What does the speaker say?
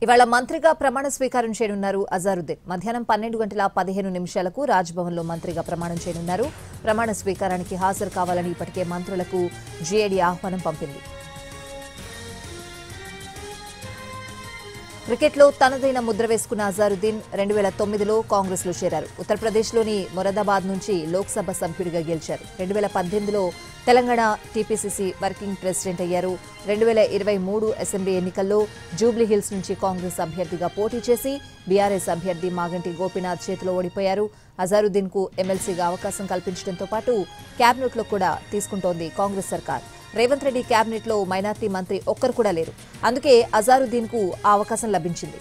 ఇవాళ మంత్రిగా ప్రమాణ స్వీకారం చేయనున్నారు అజారుద్దీన్. మధ్యాహ్నం 12:15 రాజ్భవన్లో మంత్రిగా ప్రమాణం చేయనున్నారు. ప్రమాణ స్వీకారానికి హాజరు కావాలని ఇప్పటికే మంత్రులకు జీఏడీ ఆహ్వానం పంపింది. క్రికెట్లో తనదైన ముద్ర వేసుకున్న అజారుద్దీన్ 2009లో కాంగ్రెస్లో చేరారు. ఉత్తరప్రదేశ్లోని మొరాదాబాద్ నుంచి లోక్సభ సభ్యుడిగా గెలిచారు. 2018లో తెలంగాణ టీపీసీసీ వర్కింగ్ ప్రెసిడెంట్ అయ్యారు. 2023 అసెంబ్లీ ఎన్నికల్లో జూబ్లీహిల్స్ నుంచి కాంగ్రెస్ అభ్యర్థిగా పోటీ చేసి బీఆర్ఎస్ అభ్యర్థి మాగంటి గోపీనాథ్ చేతిలో ఓడిపోయారు. అజారుద్దీన్ కు ఎమ్మెల్సీగా అవకాశం కల్పించడంతో పాటు క్యాబినెట్లో కూడా తీసుకుంటోంది కాంగ్రెస్ సర్కార్. రేవంత్ రెడ్డి క్యాబినెట్లో మైనార్టీ మంత్రి ఒక్కరు కూడా లేరు. అందుకే అజారుద్దీన్ కు ఆ అవకాశం లభించింది.